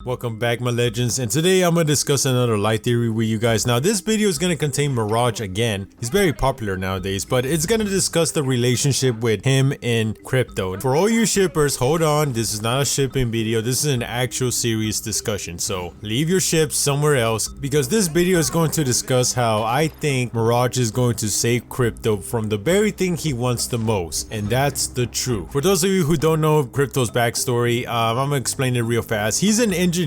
Welcome back, my legends, and today I'm gonna discuss another light theory with you guys. Now this video is gonna contain Mirage again. He's very popular nowadays, but it's gonna discuss the relationship with him and Krypto. For all you shippers, hold on, this is not a shipping video, this is an actual serious discussion, so leave your ships somewhere else, because this video is going to discuss how I think Mirage is going to save Krypto from the very thing he wants the most, and that's the truth. For those of you who don't know Kryptos Backstory, I'm gonna explain it real fast. He's an engineer,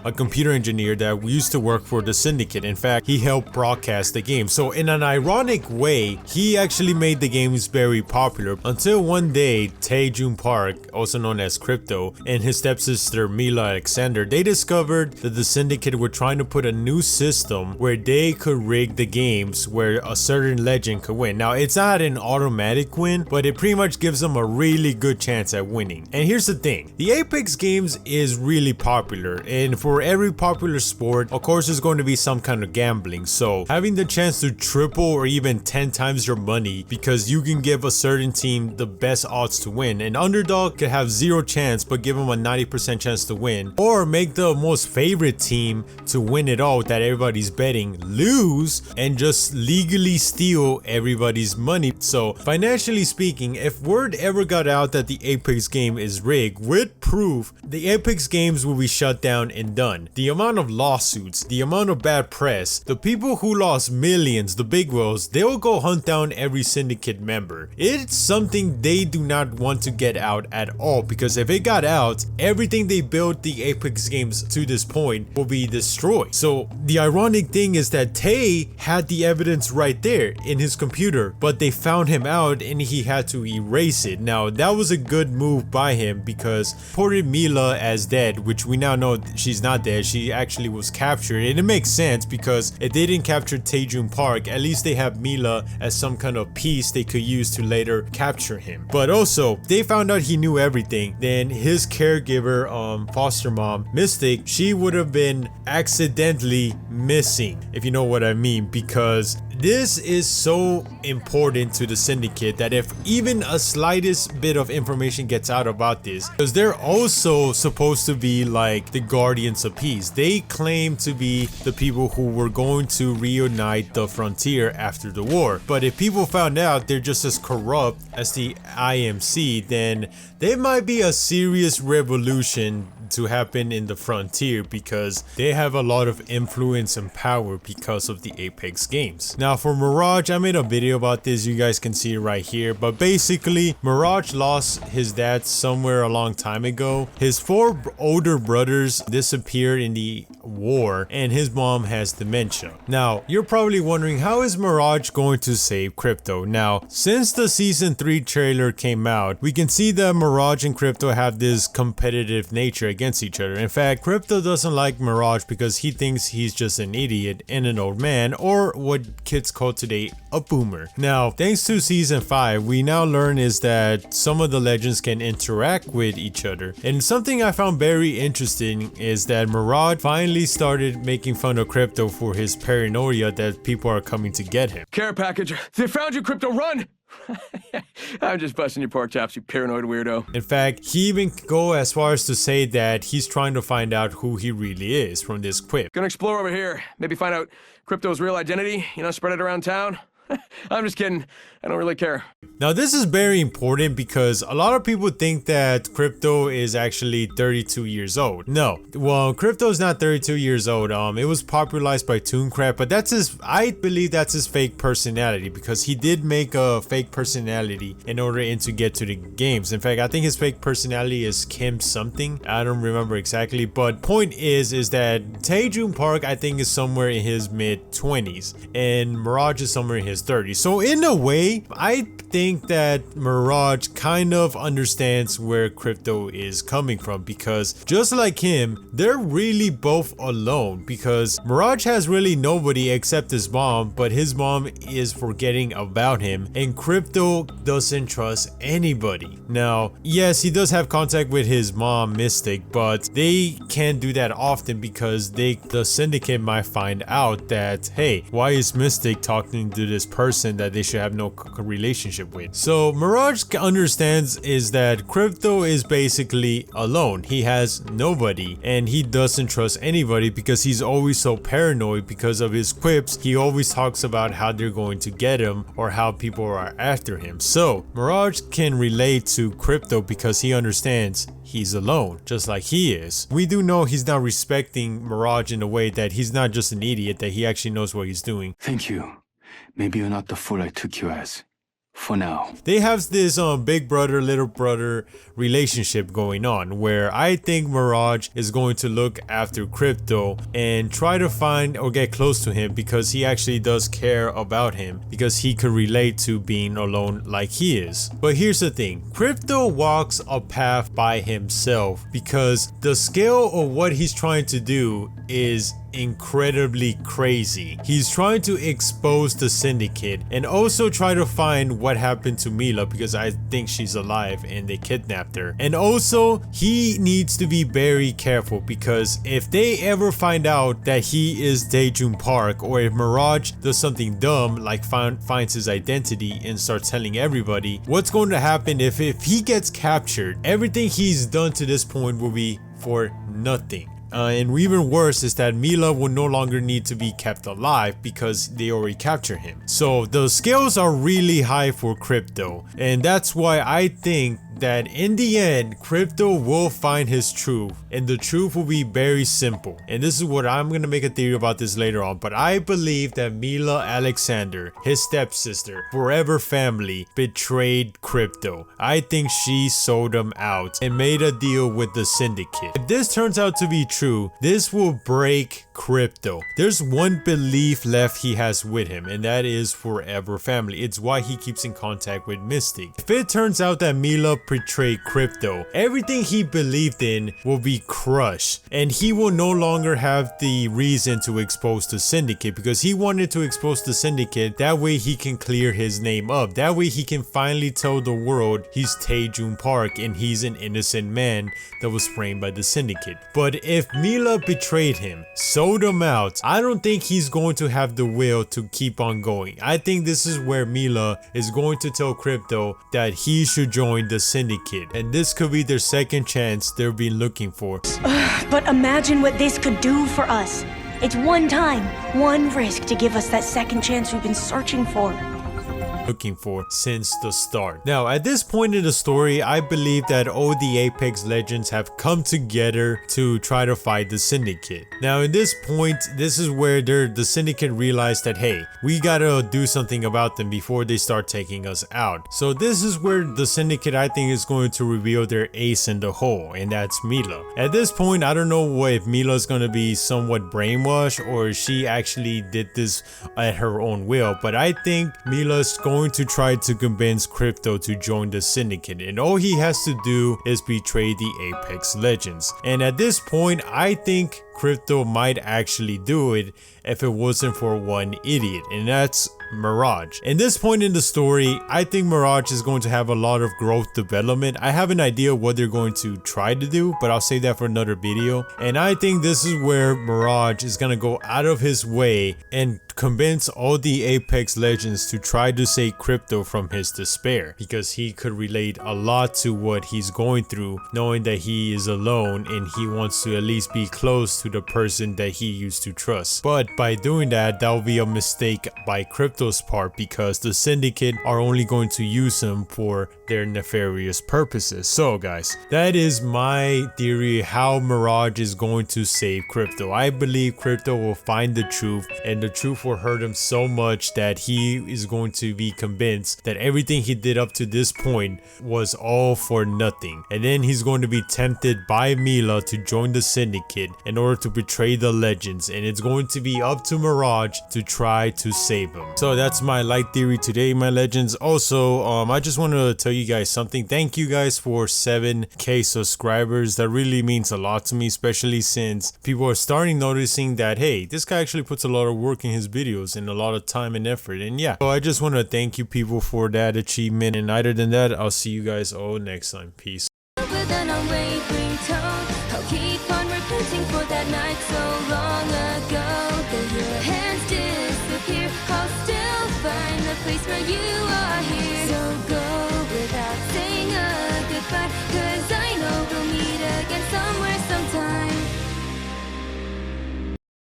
a computer engineer that used to work for the Syndicate. In fact, he helped broadcast the game. So in an ironic way, he actually made the games very popular until one day, Tae-Jun Park, also known as Krypto, and his stepsister Mila Alexander, they discovered that the Syndicate were trying to put a new system where they could rig the games where a certain legend could win. Now, it's not an automatic win, but it pretty much gives them a really good chance at winning. And here's the thing, the Apex games is really popular, and for every popular sport, of course, there's going to be some kind of gambling. So having the chance to triple or even 10 times your money because you can give a certain team the best odds to win. An underdog could have 0 chance but give them a 90% chance to win, or make the most favorite team to win it all that everybody's betting lose and just legally steal everybody's money. So financially speaking, if word ever got out that the Apex game is rigged with proof, the Apex games will be shut down and done. The amount of lawsuits, the amount of bad press, the people who lost millions, the big whales, they will go hunt down every Syndicate member. It's something they do not want to get out at all, because if it got out, everything they built the Apex games to this point will be destroyed. So the ironic thing is that Tay had the evidence right there in his computer, but they found him out and he had to erase it. Now that was a good move by him, because reported Mila as dead, which we now know she's not dead, she actually was captured, and it makes sense because if they didn't capture Tae-Jun Park, at least they have Mila as some kind of piece they could use to later capture him. But also, they found out he knew everything, then his caregiver, foster mom, Mystic, she would have been accidentally missing, if you know what I mean, because this is so important to the Syndicate that if even a slightest bit of information gets out about this, because they're also supposed to be like the guardians of peace. They claim to be the people who were going to reunite the frontier after the war. But if people found out they're just as corrupt as the IMC, then there might be a serious revolution to happen in the frontier, because they have a lot of influence and power because of the Apex games. Now for Mirage, I made a video about this, you guys can see it right here, but basically Mirage lost his dad somewhere a long time ago. His 4 older brothers disappeared in the war, and his mom has dementia. Now you're probably wondering, how is Mirage going to save Krypto? Now since the season 3 trailer came out, we can see that Mirage and Krypto have this competitive nature against each other. In fact, Krypto doesn't like Mirage because he thinks he's just an idiot and an old man, or what kids call today a boomer. Now thanks to season 5, we now learn is that some of the legends can interact with each other, and something I found very interesting is that Mirage finally started making fun of Krypto for his paranoia that people are coming to get him. Care package, they found you, Krypto, run! I'm just busting your pork chops, you paranoid weirdo. In fact, he even go as far as to say that he's trying to find out who he really is from this quip. Gonna explore over here, maybe find out Krypto's real identity, spread it around town. I'm just kidding, I don't really care. Now this is very important because a lot of people think that Krypto is actually 32 years old. No, well, Krypto is not 32 years old. It was popularized by Tooncraft, but that's his, I believe that's his fake personality, because he did make a fake personality in order to get to the games. In fact, I think his fake personality is Kim something, I don't remember exactly, but point is that Tae-Jun Park I think is somewhere in his mid-20s and Mirage is somewhere in his 30s. So in a way, I think that Mirage kind of understands where Krypto is coming from, because just like him, they're really both alone, because Mirage has really nobody except his mom, but his mom is forgetting about him, and Krypto doesn't trust anybody. Now, yes, he does have contact with his mom, Mystic, but they can't do that often because the Syndicate might find out that, hey, why is Mystic talking to this person that they should have no relationship with. So Mirage understands is that Krypto is basically alone. He has nobody and he doesn't trust anybody because he's always so paranoid because of his quips. He always talks about how they're going to get him or how people are after him. So Mirage can relate to Krypto because he understands he's alone, just like he is. We do know he's not respecting Mirage in a way that he's not just an idiot, that he actually knows what he's doing. Thank you. Maybe you're not the fool I took you as. For now. They have this big brother, little brother relationship going on where I think Mirage is going to look after Krypto and try to find or get close to him because he actually does care about him because he could relate to being alone like he is. But here's the thing, Krypto walks a path by himself because the scale of what he's trying to do is incredibly crazy. He's trying to expose the syndicate and also try to find what happened to Mila because I think she's alive and they kidnapped her. And also he needs to be very careful because if they ever find out that he is Daejun Park, or if Mirage does something dumb like finds his identity and starts telling everybody, what's going to happen if he gets captured? Everything he's done to this point will be for nothing. And even worse is that Mila will no longer need to be kept alive because they already captured him. So the scales are really high for Krypto, and that's why I think that in the end, Krypto will find his truth, and the truth will be very simple. And this is what I'm gonna make a theory about this later on, but I believe that Mila Alexander, his stepsister, forever family, betrayed Krypto. I think she sold him out and made a deal with the syndicate. If this turns out to be true, this will break Krypto. There's one belief left he has with him, and that is forever family. It's why he keeps in contact with Mystic. If it turns out that Mila betrayed Krypto, everything he believed in will be crushed, and he will no longer have the reason to expose the syndicate because he wanted to expose the syndicate. That way he can clear his name up. That way he can finally tell the world he's Daejun Park and he's an innocent man that was framed by the syndicate. But if Mila betrayed him, sold him out, I don't think he's going to have the will to keep on going. I think this is where Mila is going to tell Krypto that he should join the syndicate, and this could be their second chance they've been looking for. But imagine what this could do for us. It's one time, one risk to give us that second chance we've been searching for. Since the start. Now at this point in the story, I believe that all the Apex Legends have come together to try to fight the syndicate. Now in this point, this is where the syndicate realized that hey, we gotta do something about them before they start taking us out. So this is where the syndicate, I think, is going to reveal their ace in the hole, and that's Mila. At this point, I don't know if Mila's gonna be somewhat brainwashed or she actually did this at her own will, but I think Mila's going to try to convince Krypto to join the syndicate, and all he has to do is betray the Apex Legends. And at this point, I think Krypto might actually do it if it wasn't for one idiot, and that's Mirage. In this point in the story, I think Mirage is going to have a lot of growth development. I have an idea what they're going to try to do, but I'll save that for another video. And I think this is where Mirage is going to go out of his way and convince all the Apex Legends to try to save Krypto from his despair, because he could relate a lot to what he's going through, knowing that he is alone and he wants to at least be close to the person that he used to trust. But by doing that, that will be a mistake by Krypto's part, because the syndicate are only going to use him for their nefarious purposes. So guys, that is my theory how Mirage is going to save Krypto. I believe Krypto will find the truth, and the truth will hurt him so much that he is going to be convinced that everything he did up to this point was all for nothing, and then he's going to be tempted by Mila to join the syndicate in order to betray the Legends, and it's going to be up to Mirage to try to save him. So that's my light theory today, my Legends. Also, I just want to tell you guys something. Thank you guys for 7k subscribers. That really means a lot to me, especially since people are starting noticing that hey, this guy actually puts a lot of work in his videos and a lot of time and effort. And yeah, so I just want to thank you people for that achievement, and other than that, I'll see you guys all next time. Peace. With an unwavering tone, I'll keep on repenting for that night so